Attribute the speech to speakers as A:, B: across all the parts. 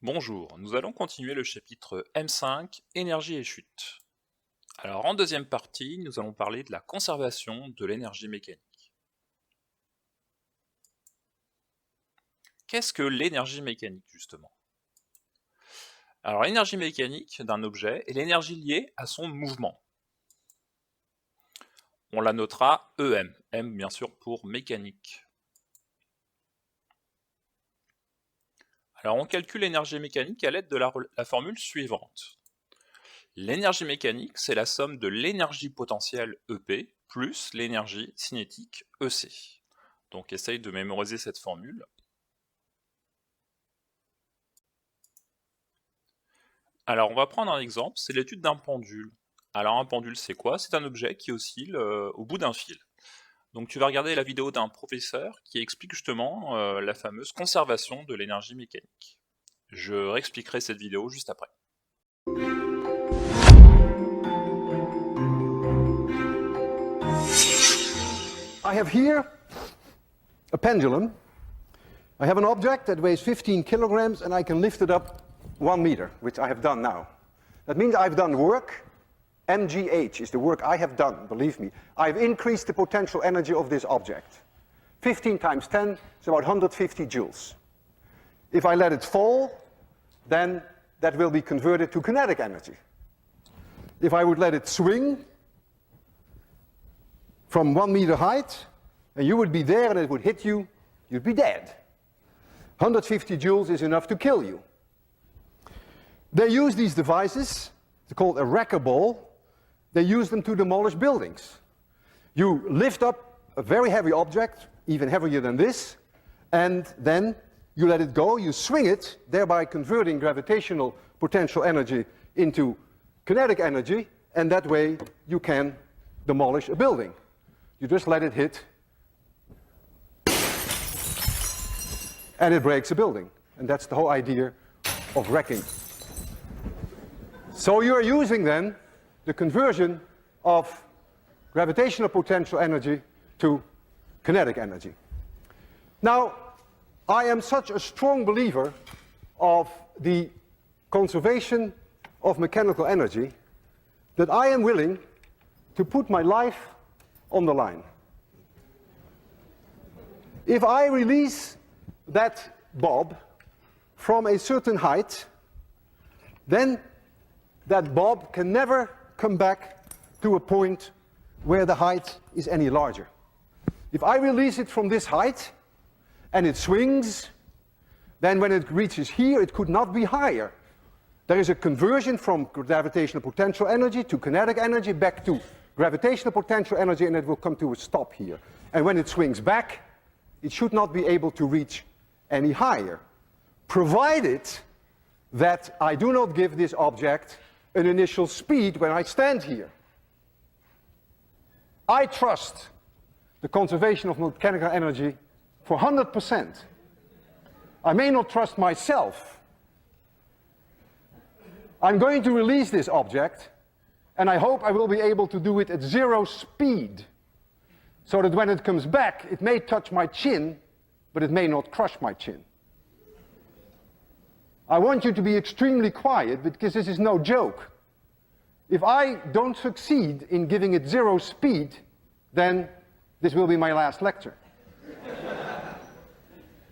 A: Bonjour, nous allons continuer le chapitre M5, énergie et chute. Alors en deuxième partie, nous allons parler de la conservation de l'énergie mécanique. Qu'est-ce que l'énergie mécanique justement? Alors l'énergie mécanique d'un objet est l'énergie liée à son mouvement. On la notera EM, M bien sûr pour mécanique. Alors on calcule l'énergie mécanique à l'aide de la formule suivante. L'énergie mécanique, c'est la somme de l'énergie potentielle EP plus l'énergie cinétique EC. Donc essaye de mémoriser cette formule. Alors on va prendre un exemple, c'est l'étude d'un pendule. Alors un pendule c'est quoi? C'est un objet qui oscille au bout d'un fil. Donc tu vas regarder la vidéo d'un professeur qui explique justement la fameuse conservation de l'énergie mécanique. Je réexpliquerai cette vidéo juste après.
B: I have here a pendulum. I have an object that weighs 15 kilograms and I can lift it up 1 meter, which I have done now. That means I've done work. MGH is the work I have done, believe me. I've increased the potential energy of this object. 15 times 10 is about 150 joules. If I let it fall, then that will be converted to kinetic energy. If I would let it swing from 1 meter height, and you would be there and it would hit you, you'd be dead. 150 joules is enough to kill you. They use these devices, they're called a wrecker ball. They use them to demolish buildings. You lift up a very heavy object, even heavier than this, and then you let it go, you swing it, thereby converting gravitational potential energy into kinetic energy, and that way you can demolish a building. You just let it hit, and it breaks a building. And that's the whole idea of wrecking. So you are using then the conversion of gravitational potential energy to kinetic energy. Now, I am such a strong believer of the conservation of mechanical energy that I am willing to put my life on the line. If I release that bob from a certain height, then that bob can never come back to a point where the height is any larger. If I release it from this height and it swings, then when it reaches here, it could not be higher. There is a conversion from gravitational potential energy to kinetic energy back to gravitational potential energy, and it will come to a stop here. And when it swings back, it should not be able to reach any higher, provided that I do not give this object an initial speed when I stand here. I trust the conservation of mechanical energy for 100%. I may not trust myself. I'm going to release this object, and I hope I will be able to do it at 0 speed, so that when it comes back, it may touch my chin, but it may not crush my chin. I want you to be extremely quiet, because this is no joke. If I don't succeed in giving it 0 speed, then this will be my last lecture.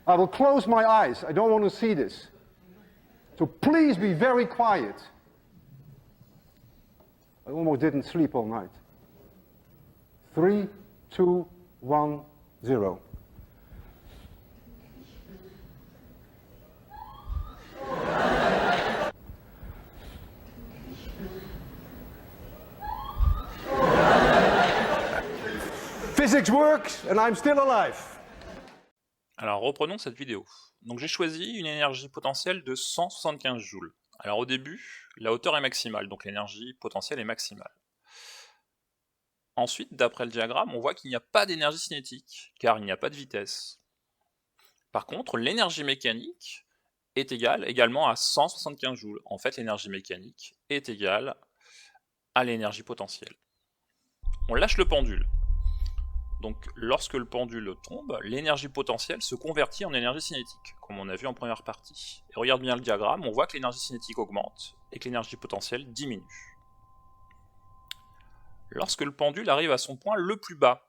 B: I will close my eyes. I don't want to see this. So please be very quiet. I almost didn't sleep all night. 3, 2, 1, 0. Physics works and I'm still alive.
A: Alors reprenons cette vidéo. Donc j'ai choisi une énergie potentielle de 175 joules. Alors au début, la hauteur est maximale, donc l'énergie potentielle est maximale. Ensuite, d'après le diagramme, on voit qu'il n'y a pas d'énergie cinétique, car il n'y a pas de vitesse. Par contre, l'énergie mécanique est égale également à 175 joules. En fait, l'énergie mécanique est égale à l'énergie potentielle. On lâche le pendule. Donc lorsque le pendule tombe, l'énergie potentielle se convertit en énergie cinétique, comme on a vu en première partie. Et regarde bien le diagramme, on voit que l'énergie cinétique augmente et que l'énergie potentielle diminue. Lorsque le pendule arrive à son point le plus bas,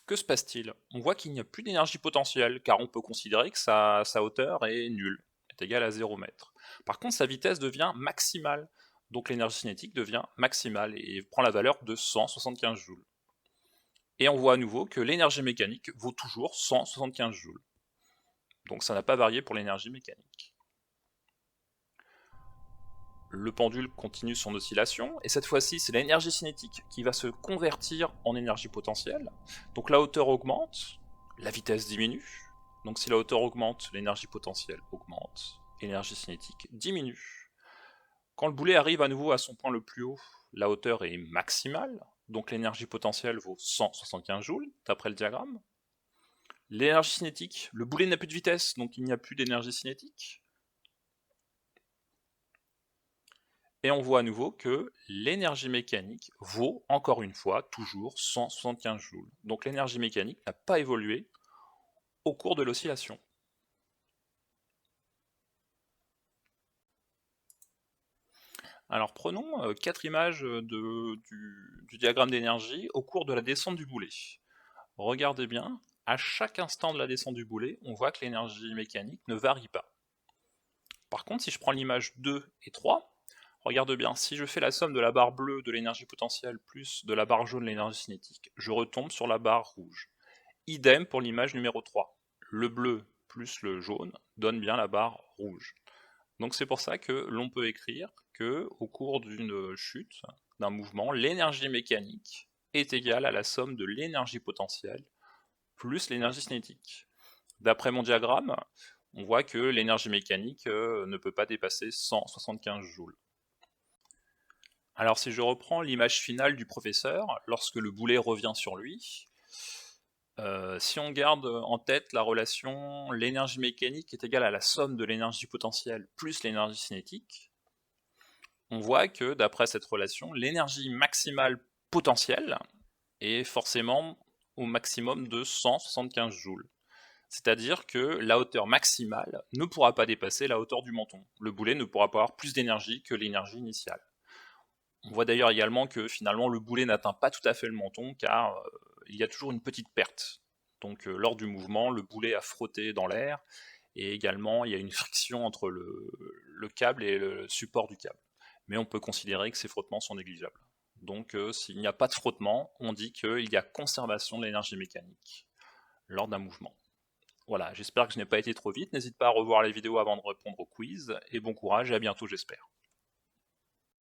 A: que se passe-t-il? On voit qu'il n'y a plus d'énergie potentielle, car on peut considérer que sa hauteur est nulle, est égale à 0 mètre. Par contre, sa vitesse devient maximale, donc l'énergie cinétique devient maximale et prend la valeur de 175 joules. Et on voit à nouveau que l'énergie mécanique vaut toujours 175 joules. Donc ça n'a pas varié pour l'énergie mécanique. Le pendule continue son oscillation, et cette fois-ci c'est l'énergie cinétique qui va se convertir en énergie potentielle. Donc la hauteur augmente, la vitesse diminue. Donc si la hauteur augmente, l'énergie potentielle augmente, l'énergie cinétique diminue. Quand le boulet arrive à nouveau à son point le plus haut, la hauteur est maximale, donc l'énergie potentielle vaut 175 joules, d'après le diagramme. L'énergie cinétique, le boulet n'a plus de vitesse, donc il n'y a plus d'énergie cinétique. Et on voit à nouveau que l'énergie mécanique vaut, encore une fois, toujours 175 joules. Donc l'énergie mécanique n'a pas évolué au cours de l'oscillation. Alors prenons 4 images du diagramme d'énergie au cours de la descente du boulet. Regardez bien, à chaque instant de la descente du boulet, on voit que l'énergie mécanique ne varie pas. Par contre, si je prends l'image 2 et 3, regarde bien, si je fais la somme de la barre bleue de l'énergie potentielle plus de la barre jaune de l'énergie cinétique, je retombe sur la barre rouge. Idem pour l'image numéro 3. Le bleu plus le jaune donne bien la barre rouge. Donc c'est pour ça que l'on peut écrire que au cours d'une chute, d'un mouvement, l'énergie mécanique est égale à la somme de l'énergie potentielle plus l'énergie cinétique. D'après mon diagramme, on voit que l'énergie mécanique ne peut pas dépasser 175 joules. Alors si je reprends l'image finale du professeur, lorsque le boulet revient sur lui, si on garde en tête la relation l'énergie mécanique est égale à la somme de l'énergie potentielle plus l'énergie cinétique, on voit que d'après cette relation, l'énergie maximale potentielle est forcément au maximum de 175 joules. C'est-à-dire que la hauteur maximale ne pourra pas dépasser la hauteur du menton. Le boulet ne pourra pas avoir plus d'énergie que l'énergie initiale. On voit d'ailleurs également que finalement le boulet n'atteint pas tout à fait le menton car il y a toujours une petite perte. Donc lors du mouvement, le boulet a frotté dans l'air et également il y a une friction entre le câble et le support du câble. Mais on peut considérer que ces frottements sont négligeables. Donc s'il n'y a pas de frottement, on dit qu'il y a conservation de l'énergie mécanique lors d'un mouvement. Voilà, j'espère que je n'ai pas été trop vite, n'hésite pas à revoir les vidéos avant de répondre au quiz, et bon courage et à bientôt j'espère.